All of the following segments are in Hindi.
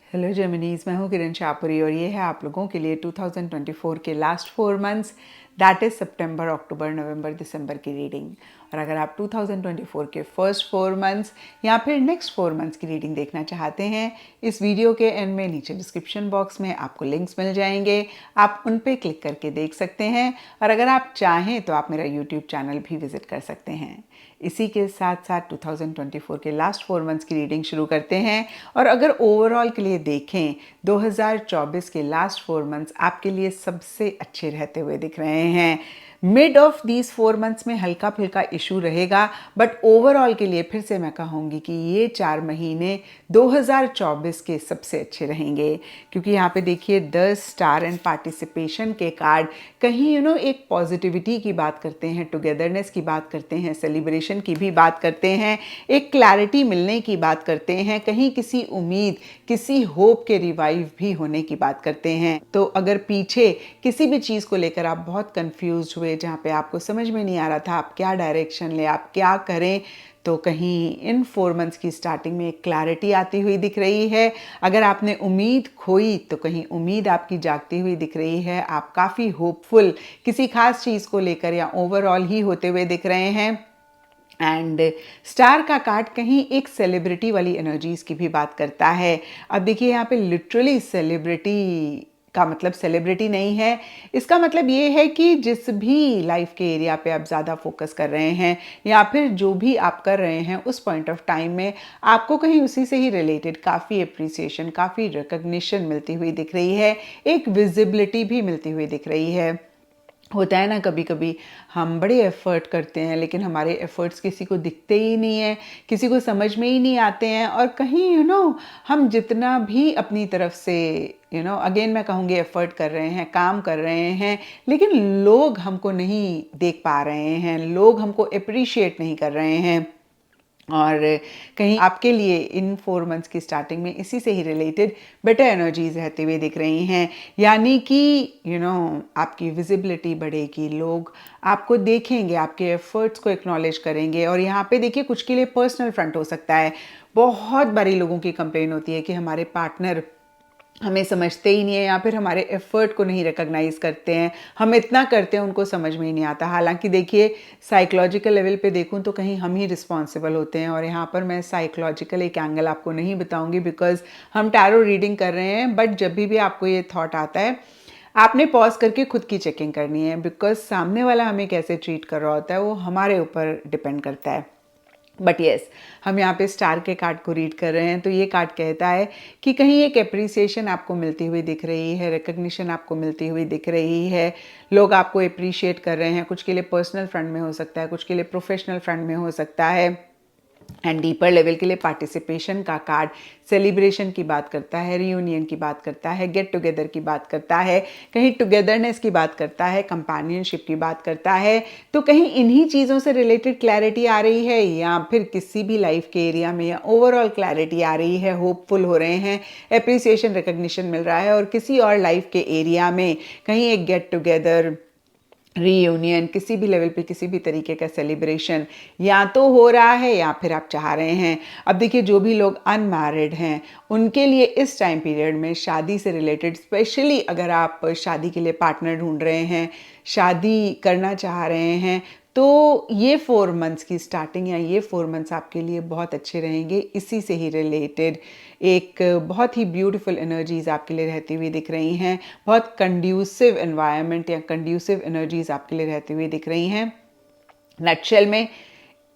हेलो जेमिनीज, मैं हूँ किरण शाहपुरी और ये है आप लोगों के लिए 2024 के लास्ट 4 मंथ्स, दैट इज़ सितंबर, अक्टूबर, नवंबर, दिसंबर की रीडिंग। और अगर आप 2024 के फर्स्ट 4 मंथ्स या फिर नेक्स्ट 4 मंथ्स की रीडिंग देखना चाहते हैं, इस वीडियो के एंड में नीचे डिस्क्रिप्शन बॉक्स में आपको लिंक्स मिल जाएंगे, आप उन पे क्लिक करके देख सकते हैं। और अगर आप चाहें तो आप मेरा यूट्यूब चैनल भी विजिट कर सकते हैं। इसी के साथ साथ 2024 के लास्ट 4 मंथ्स की रीडिंग शुरू करते हैं। और अगर ओवरऑल के लिए देखें, 2024 के लास्ट 4 मंथ्स आपके लिए सबसे अच्छे रहते हुए दिख रहे हैं। मिड ऑफ दीज 4 मंथ्स में हल्का फुल्का इशू रहेगा, बट ओवरऑल के लिए फिर से मैं कहूँगी कि ये 4 महीने 2024 के सबसे अच्छे रहेंगे। क्योंकि यहाँ पे देखिए 10 स्टार एंड पार्टिसिपेशन के कार्ड कहीं एक पॉजिटिविटी की बात करते हैं, टुगेदरनेस की बात करते हैं, सेलिब्रेशन की भी बात करते हैं, एक क्लैरिटी मिलने की बात करते हैं, कहीं किसी उम्मीद, किसी होप के रिवाइव भी होने की बात करते हैं। तो अगर पीछे किसी भी चीज़ को लेकर आप बहुत कंफ्यूज हुए, जहाँ पे आपको समझ में नहीं आ रहा था आप क्या डायरेक्शन ले, आप क्या करें, तो कहीं इन 4 मंथ्स की स्टार्टिंग में एक क्लैरिटी आती हुई दिख रही है। अगर आपने उम्मीद खोई तो कहीं उम्मीद आपकी जागती हुई दिख रही है। आप काफ़ी होपफुल किसी खास चीज़ को लेकर या ओवरऑल ही होते हुए दिख रहे हैं। एंड स्टार का कार्ड कहीं एक सेलिब्रिटी वाली एनर्जीज की भी बात करता है। अब देखिए यहाँ पे लिटरली सेलिब्रिटी का मतलब सेलिब्रिटी नहीं है, इसका मतलब ये है कि जिस भी लाइफ के एरिया पे आप ज़्यादा फोकस कर रहे हैं या फिर जो भी आप कर रहे हैं उस पॉइंट ऑफ टाइम में आपको कहीं उसी से ही रिलेटेड काफ़ी अप्रिसिएशन, काफ़ी रिकग्निशन मिलती हुई दिख रही है, एक विजिबिलिटी भी मिलती हुई दिख रही है। होता है ना, कभी कभी हम बड़े एफर्ट करते हैं लेकिन हमारे एफर्ट्स किसी को दिखते ही नहीं है, किसी को समझ में ही नहीं आते हैं। और कहीं हम जितना भी अपनी तरफ से अगेन मैं कहूँगी एफर्ट कर रहे हैं, काम कर रहे हैं, लेकिन लोग हमको नहीं देख पा रहे हैं, लोग हमको अप्रिशिएट नहीं कर रहे हैं। और कहीं आपके लिए इन 4 मंथ्स की स्टार्टिंग में इसी से ही रिलेटेड बेटर एनर्जीज रहते हुए दिख रही हैं। यानी कि आपकी विजिबिलिटी बढ़ेगी, लोग आपको देखेंगे, आपके एफर्ट्स को एक्नॉलेज करेंगे। और यहाँ पे देखिए कुछ के लिए पर्सनल फ्रंट हो सकता है। बहुत बारी लोगों की कंप्लेन होती है कि हमारे पार्टनर हमें समझते ही नहीं है या फिर हमारे एफर्ट को नहीं रिकॉग्नाइज करते हैं, हम इतना करते हैं उनको समझ में ही नहीं आता। हालांकि देखिए साइकोलॉजिकल लेवल पे देखूं तो कहीं हम ही रिस्पॉन्सिबल होते हैं। और यहाँ पर मैं साइकोलॉजिकल एक एंगल आपको नहीं बताऊंगी बिकॉज हम टैरो रीडिंग कर रहे हैं। बट जब भी आपको ये थॉट आता है आपने पॉज करके खुद की चेकिंग करनी है, बिकॉज सामने वाला हमें कैसे ट्रीट कर रहा होता है वो हमारे ऊपर डिपेंड करता है। बट येस, हम यहाँ पे स्टार के कार्ड को रीड कर रहे हैं तो ये कार्ड कहता है कि कहीं एक अप्रिसिएशन आपको मिलती हुई दिख रही है, रिकग्निशन आपको मिलती हुई दिख रही है, लोग आपको अप्रिशिएट कर रहे हैं। कुछ के लिए पर्सनल फ्रंट में हो सकता है, कुछ के लिए प्रोफेशनल फ्रंट में हो सकता है। एंड डीपर लेवल के लिए पार्टिसिपेशन का कार्ड सेलिब्रेशन की बात करता है, रियूनियन की बात करता है, गेट टुगेदर की बात करता है, कहीं टुगेदरनेस की बात करता है, कंपेनियनशिप की बात करता है। तो कहीं इन्हीं चीज़ों से रिलेटेड क्लैरिटी आ रही है या फिर किसी भी लाइफ के एरिया में या ओवरऑल क्लैरिटी आ रही है, होपफुल हो रहे हैं, अप्रिसिएशन, रिकग्निशन मिल रहा है। और किसी और लाइफ के एरिया में कहीं एक गेट टुगेदर, रीयूनियन, किसी भी लेवल पे किसी भी तरीके का सेलिब्रेशन या तो हो रहा है या फिर आप चाह रहे हैं। अब देखिए जो भी लोग अनमैरिड हैं उनके लिए इस टाइम पीरियड में शादी से रिलेटेड, स्पेशली अगर आप शादी के लिए पार्टनर ढूंढ रहे हैं, शादी करना चाह रहे हैं, तो ये 4 मंथ्स की स्टार्टिंग या ये 4 मंथ्स आपके लिए बहुत अच्छे रहेंगे। इसी से ही रिलेटेड एक बहुत ही ब्यूटीफुल एनर्जीज आपके लिए रहती हुई दिख रही हैं, बहुत कंड्यूसिव एनवायरनमेंट या कंड्यूसिव एनर्जीज आपके लिए रहती हुई दिख रही हैं। नटशेल में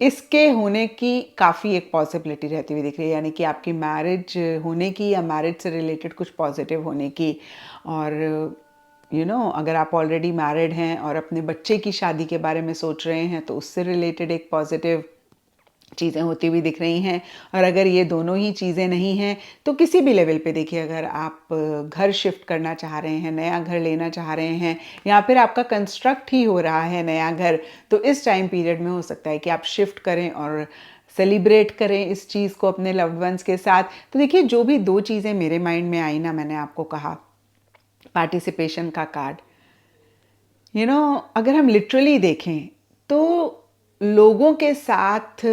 इसके होने की काफ़ी एक पॉसिबिलिटी रहती हुई दिख रही है, यानी कि आपकी मैरिज होने की या मैरिज से रिलेटेड कुछ पॉजिटिव होने की। और अगर आप ऑलरेडी मैरिड हैं और अपने बच्चे की शादी के बारे में सोच रहे हैं तो उससे रिलेटेड एक पॉजिटिव चीज़ें होती हुई दिख रही हैं। और अगर ये दोनों ही चीज़ें नहीं हैं तो किसी भी लेवल पे देखिए, अगर आप घर शिफ्ट करना चाह रहे हैं, नया घर लेना चाह रहे हैं या फिर आपका कंस्ट्रक्ट ही हो रहा है नया घर, तो इस टाइम पीरियड में हो सकता है कि आप शिफ्ट करें और सेलिब्रेट करें इस चीज़ को अपने लव्ड वंस के साथ। तो देखिए जो भी दो चीज़ें मेरे माइंड में आई ना, मैंने आपको कहा पार्टिसिपेशन का कार्ड, अगर हम लिटरली देखें तो लोगों के साथ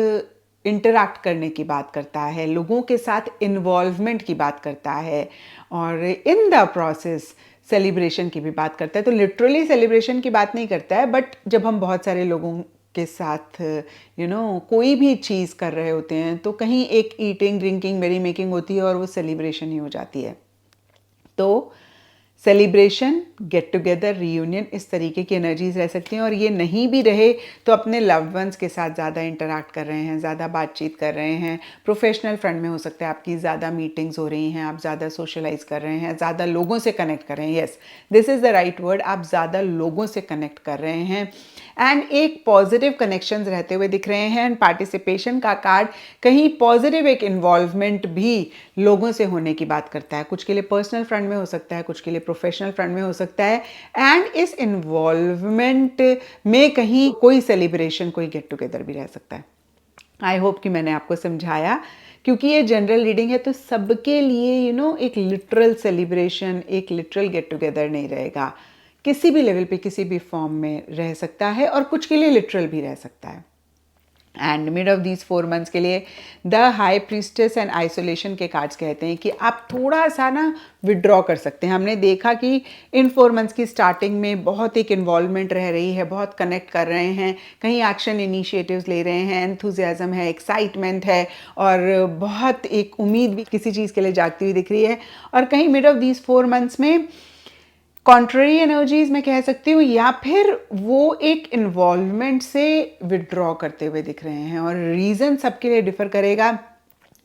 इंटरैक्ट करने की बात करता है, लोगों के साथ इन्वॉल्वमेंट की बात करता है और इन द प्रोसेस सेलिब्रेशन की भी बात करता है। तो लिटरली सेलिब्रेशन की बात नहीं करता है, बट जब हम बहुत सारे लोगों के साथ कोई भी चीज़ कर रहे होते हैं तो कहीं एक ईटिंग ड्रिंकिंग मेरी मेकिंग होती है और वो सेलिब्रेशन ही हो जाती है। तो सेलिब्रेशन, गेट टुगेदर, रीयूनियन, इस तरीके की एनर्जीज रह सकती हैं। और ये नहीं भी रहे तो अपने लव्ड वंस के साथ ज़्यादा इंटरैक्ट कर रहे हैं, ज़्यादा बातचीत कर रहे हैं। प्रोफेशनल फ्रंट में हो सकता है आपकी ज़्यादा मीटिंग्स हो रही हैं, आप ज़्यादा सोशलाइज कर रहे हैं, ज़्यादा लोगों से कनेक्ट कर रहे हैं। Yes, this is the right word, आप ज़्यादा लोगों से कनेक्ट कर रहे हैं एंड एक पॉजिटिव कनेक्शंस रहते हुए दिख रहे हैं। एंड पार्टिसिपेशन का कार्ड कहीं पॉजिटिव एक इन्वॉल्वमेंट भी लोगों से होने की बात करता है। कुछ के लिए पर्सनल फ्रंट में हो सकता है, कुछ के लिए प्रोफेशनल फ्रंट में हो सकता है। एंड इस इन्वॉल्वमेंट में कहीं कोई सेलिब्रेशन, कोई गेट टुगेदर भी रह सकता है। आई होप कि मैंने आपको समझाया। क्योंकि ये जनरल रीडिंग है तो सबके लिए एक लिटरल सेलिब्रेशन, एक लिटरल गेट टुगेदर नहीं रहेगा। किसी भी लेवल पे, किसी भी फॉर्म में रह सकता है और कुछ के लिए लिटरल भी रह सकता है। And mid of these 4 months के लिए the high priestess and isolation के कार्ड्स कहते हैं कि आप थोड़ा सा ना विड्रॉ कर सकते हैं। हमने देखा कि इन 4 मंथ्स की स्टार्टिंग में बहुत एक इन्वॉल्वमेंट रह रही है, बहुत कनेक्ट कर रहे हैं, कहीं एक्शन इनिशिएटिव्स ले रहे हैं, एंथुजियाज्म है, एक्साइटमेंट है और बहुत एक उम्मीद भी किसी चीज़ के लिए जागती हुई दिख रही है। और कहीं मिड ऑफ दीज 4 मंथ्स में कॉन्ट्ररी एनर्जीज मैं कह सकती हूँ, या फिर वो एक इन्वॉल्वमेंट से विड्रॉ करते हुए दिख रहे हैं। और रीज़न सबके लिए डिफ़र करेगा,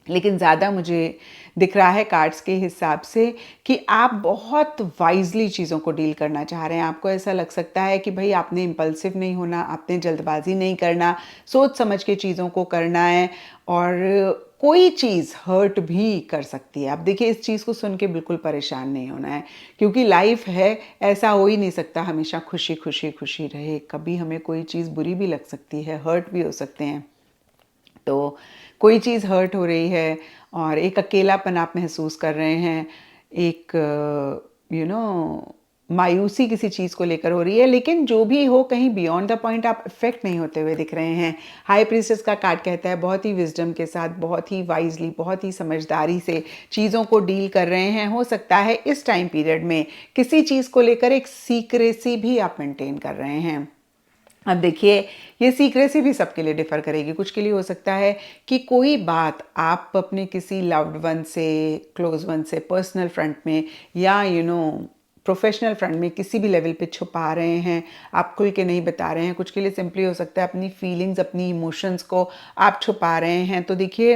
लेकिन ज़्यादा मुझे दिख रहा है कार्ड्स के हिसाब से कि आप बहुत वाइजली चीज़ों को डील करना चाह रहे हैं। आपको ऐसा लग सकता है कि भाई आपने इम्पल्सिव नहीं होना, आपने जल्दबाजी नहीं करना, सोच समझ के चीज़ों को करना है और कोई चीज़ हर्ट भी कर सकती है। अब देखिए, इस चीज़ को सुन के बिल्कुल परेशान नहीं होना है, क्योंकि लाइफ है, ऐसा हो ही नहीं सकता हमेशा खुशी खुशी खुशी रहे। कभी हमें कोई चीज़ बुरी भी लग सकती है, हर्ट भी हो सकते हैं। तो कोई चीज़ हर्ट हो रही है और एक अकेलापन आप महसूस कर रहे हैं, एक मायूसी किसी चीज़ को लेकर हो रही है, लेकिन जो भी हो, कहीं बियॉन्ड द पॉइंट आप इफेक्ट नहीं होते हुए दिख रहे हैं। हाई प्रीस्टेस का कार्ड कहता है बहुत ही विजडम के साथ, बहुत ही वाइजली, बहुत ही समझदारी से चीज़ों को डील कर रहे हैं। हो सकता है इस टाइम पीरियड में किसी चीज़ को लेकर एक सीक्रेसी भी आप मेंटेन कर रहे हैं। अब देखिए, ये सीक्रेसी भी सबके लिए डिफ़र करेगी। कुछ के लिए हो सकता है कि कोई बात आप अपने किसी लव्ड वन से, क्लोज वन से, पर्सनल फ्रंट में या प्रोफेशनल फ्रंट में किसी भी लेवल पे छुपा रहे हैं, आप खुल के नहीं बता रहे हैं। कुछ के लिए सिंपली हो सकता है अपनी फीलिंग्स, अपनी इमोशंस को आप छुपा रहे हैं। तो देखिए,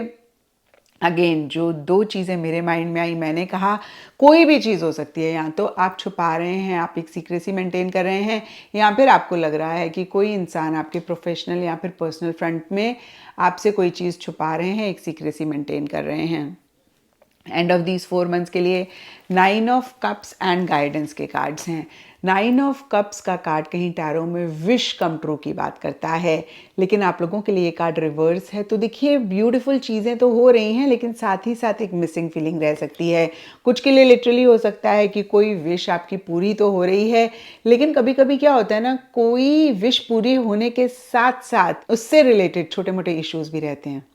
अगेन जो 2 चीज़ें मेरे माइंड में आई, मैंने कहा कोई भी चीज़ हो सकती है। या तो आप छुपा रहे हैं, आप एक सीक्रेसी मेंटेन कर रहे हैं, या फिर आपको लग रहा है कि कोई इंसान आपके प्रोफेशनल या फिर पर्सनल फ्रंट में आपसे कोई चीज़ छुपा रहे हैं, एक सीक्रेसी मेंटेन कर रहे हैं। एंड ऑफ दीज 4 मंथ्स के लिए 9 ऑफ कप्स एंड गाइडेंस के कार्ड्स हैं। 9 ऑफ कप्स का कार्ड कहीं टैरो में विश कम ट्रू की बात करता है, लेकिन आप लोगों के लिए ये कार्ड रिवर्स है। तो देखिए, ब्यूटीफुल चीज़ें तो हो रही हैं, लेकिन साथ ही साथ एक मिसिंग फीलिंग रह सकती है। कुछ के लिए लिटरली हो सकता है कि कोई विश आपकी पूरी तो हो रही है, लेकिन कभी कभी क्या होता है ना, कोई विश पूरी होने के साथ साथ उससे रिलेटेड छोटे मोटे इश्यूज भी रहते हैं।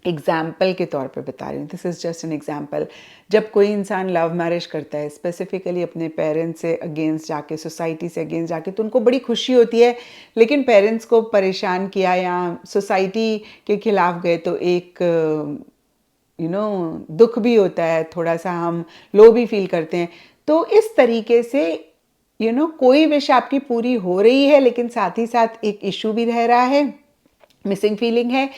एग्जाम्पल के तौर पे बता रही हूँ, this is just an example. जब कोई इंसान लव मैरिज करता है, स्पेसिफिकली अपने पेरेंट्स से अगेंस्ट जाके, सोसाइटी से अगेंस्ट जाके, तो उनको बड़ी खुशी होती है, लेकिन पेरेंट्स को परेशान किया या सोसाइटी के खिलाफ गए तो एक दुख भी होता है, थोड़ा सा हम लो भी फील करते हैं। तो इस तरीके से कोई विश आपकी पूरी हो रही है, लेकिन साथ ही साथ एक इशू भी रह रहा है, मिसिंग फीलिंग है।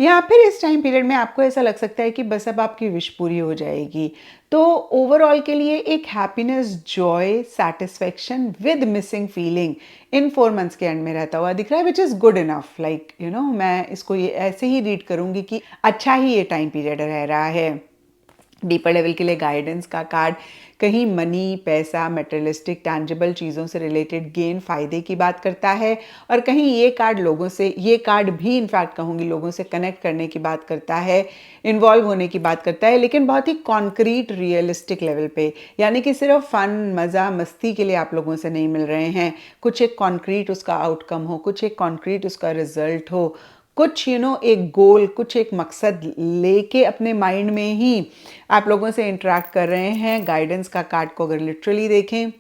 या फिर इस टाइम पीरियड में आपको ऐसा लग सकता है कि बस अब आपकी विश पूरी हो जाएगी। तो ओवरऑल के लिए एक happiness, Joy, satisfaction with missing feeling in 4 months के एंड में रहता हुआ दिख रहा है, which is good enough. Like मैं इसको ये ऐसे ही रीड करूँगी कि अच्छा ही ये टाइम पीरियड रह रहा है। डीपर लेवल के लिए गाइडेंस का कार्ड कहीं मनी, पैसा, मटेरियलिस्टिक, टैंजिबल चीज़ों से रिलेटेड गेन, फ़ायदे की बात करता है। और कहीं ये कार्ड भी इनफैक्ट कहूँगी लोगों से कनेक्ट करने की बात करता है, इन्वॉल्व होने की बात करता है, लेकिन बहुत ही कॉन्क्रीट, रियलिस्टिक लेवल पे। यानी कि सिर्फ फ़न, मज़ा, मस्ती के लिए आप लोगों से नहीं मिल रहे हैं। कुछ एक कॉन्क्रीट उसका आउटकम हो, कुछ एक कॉन्क्रीट उसका रिजल्ट हो, कुछ एक गोल, कुछ एक मकसद लेके अपने माइंड में ही आप लोगों से इंटरेक्ट कर रहे हैं। गाइडेंस का कार्ड को अगर लिटरली देखें,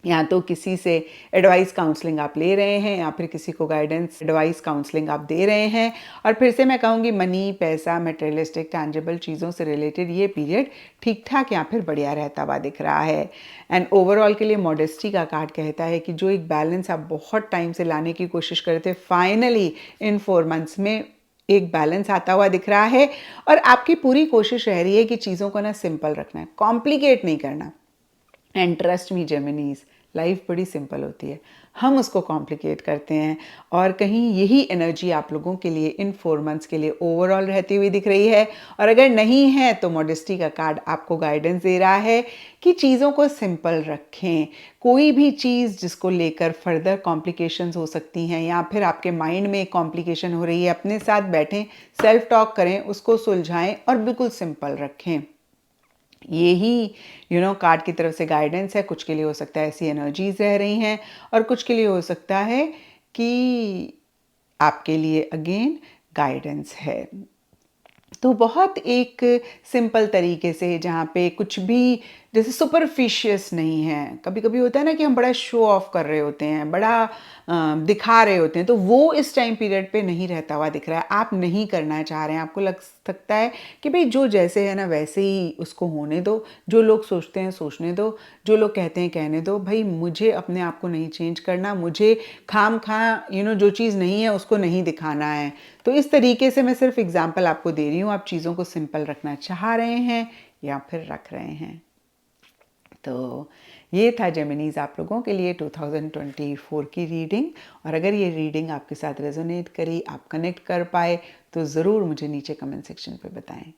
या तो किसी से एडवाइस काउंसलिंग आप ले रहे हैं या फिर किसी को गाइडेंस एडवाइस काउंसलिंग आप दे रहे हैं। और फिर से मैं कहूँगी मनी, पैसा, मटेरियलिस्टिक टैंजिबल चीज़ों से रिलेटेड ये पीरियड ठीक ठाक या फिर बढ़िया रहता हुआ दिख रहा है। एंड ओवरऑल के लिए मॉडेस्टी का कार्ड कहता है कि जो एक बैलेंस आप बहुत टाइम से लाने की कोशिश कर रहे थे, फाइनली इन 4 मंथ्स में एक बैलेंस आता हुआ दिख रहा है। और आपकी पूरी कोशिश रह रही है कि चीज़ों को ना सिंपल रखना है, कॉम्प्लिकेट नहीं करना। एंड ट्रस्ट मी जेमिनीज, लाइफ बड़ी सिंपल होती है, हम उसको कॉम्प्लिकेट करते हैं। और कहीं यही एनर्जी आप लोगों के लिए इन 4 मंथ्स के लिए ओवरऑल रहती हुई दिख रही है। और अगर नहीं है तो मॉडेस्टी का कार्ड आपको गाइडेंस दे रहा है कि चीज़ों को सिंपल रखें। कोई भी चीज़ जिसको लेकर फर्दर कॉम्प्लिकेशंस हो सकती हैं या फिर आपके माइंड में एक कॉम्प्लिकेशन हो रही है, अपने साथ बैठें, सेल्फ टॉक करें, उसको सुलझाएं और बिल्कुल सिंपल रखें। यही कार्ड की तरफ से गाइडेंस है। कुछ के लिए हो सकता है ऐसी एनर्जीज रह रही हैं और कुछ के लिए हो सकता है कि आपके लिए अगेन गाइडेंस है। तो बहुत एक सिंपल तरीके से, जहाँ पे कुछ भी जैसे सुपरफिशियस नहीं है। कभी कभी होता है ना कि हम बड़ा शो ऑफ कर रहे होते हैं, बड़ा दिखा रहे होते हैं, तो वो इस टाइम पीरियड पे नहीं रहता हुआ दिख रहा है। आप नहीं करना चाह रहे हैं, आपको लग सकता है कि भाई जो जैसे है ना वैसे ही उसको होने दो, जो लोग सोचते हैं सोचने दो, जो लोग कहते हैं कहने दो। भाई मुझे अपने आप को नहीं चेंज करना, मुझे खाम खा जो चीज़ नहीं है उसको नहीं दिखाना है। तो इस तरीके से मैं सिर्फ एग्जाम्पल आपको दे रही हूँ। आप चीज़ों को सिंपल रखना चाह रहे हैं या फिर रख रहे हैं। तो ये था जेमिनीज आप लोगों के लिए 2024 की रीडिंग। और अगर ये रीडिंग आपके साथ रेजोनेट करी, आप कनेक्ट कर पाए, तो ज़रूर मुझे नीचे कमेंट सेक्शन पे बताएं।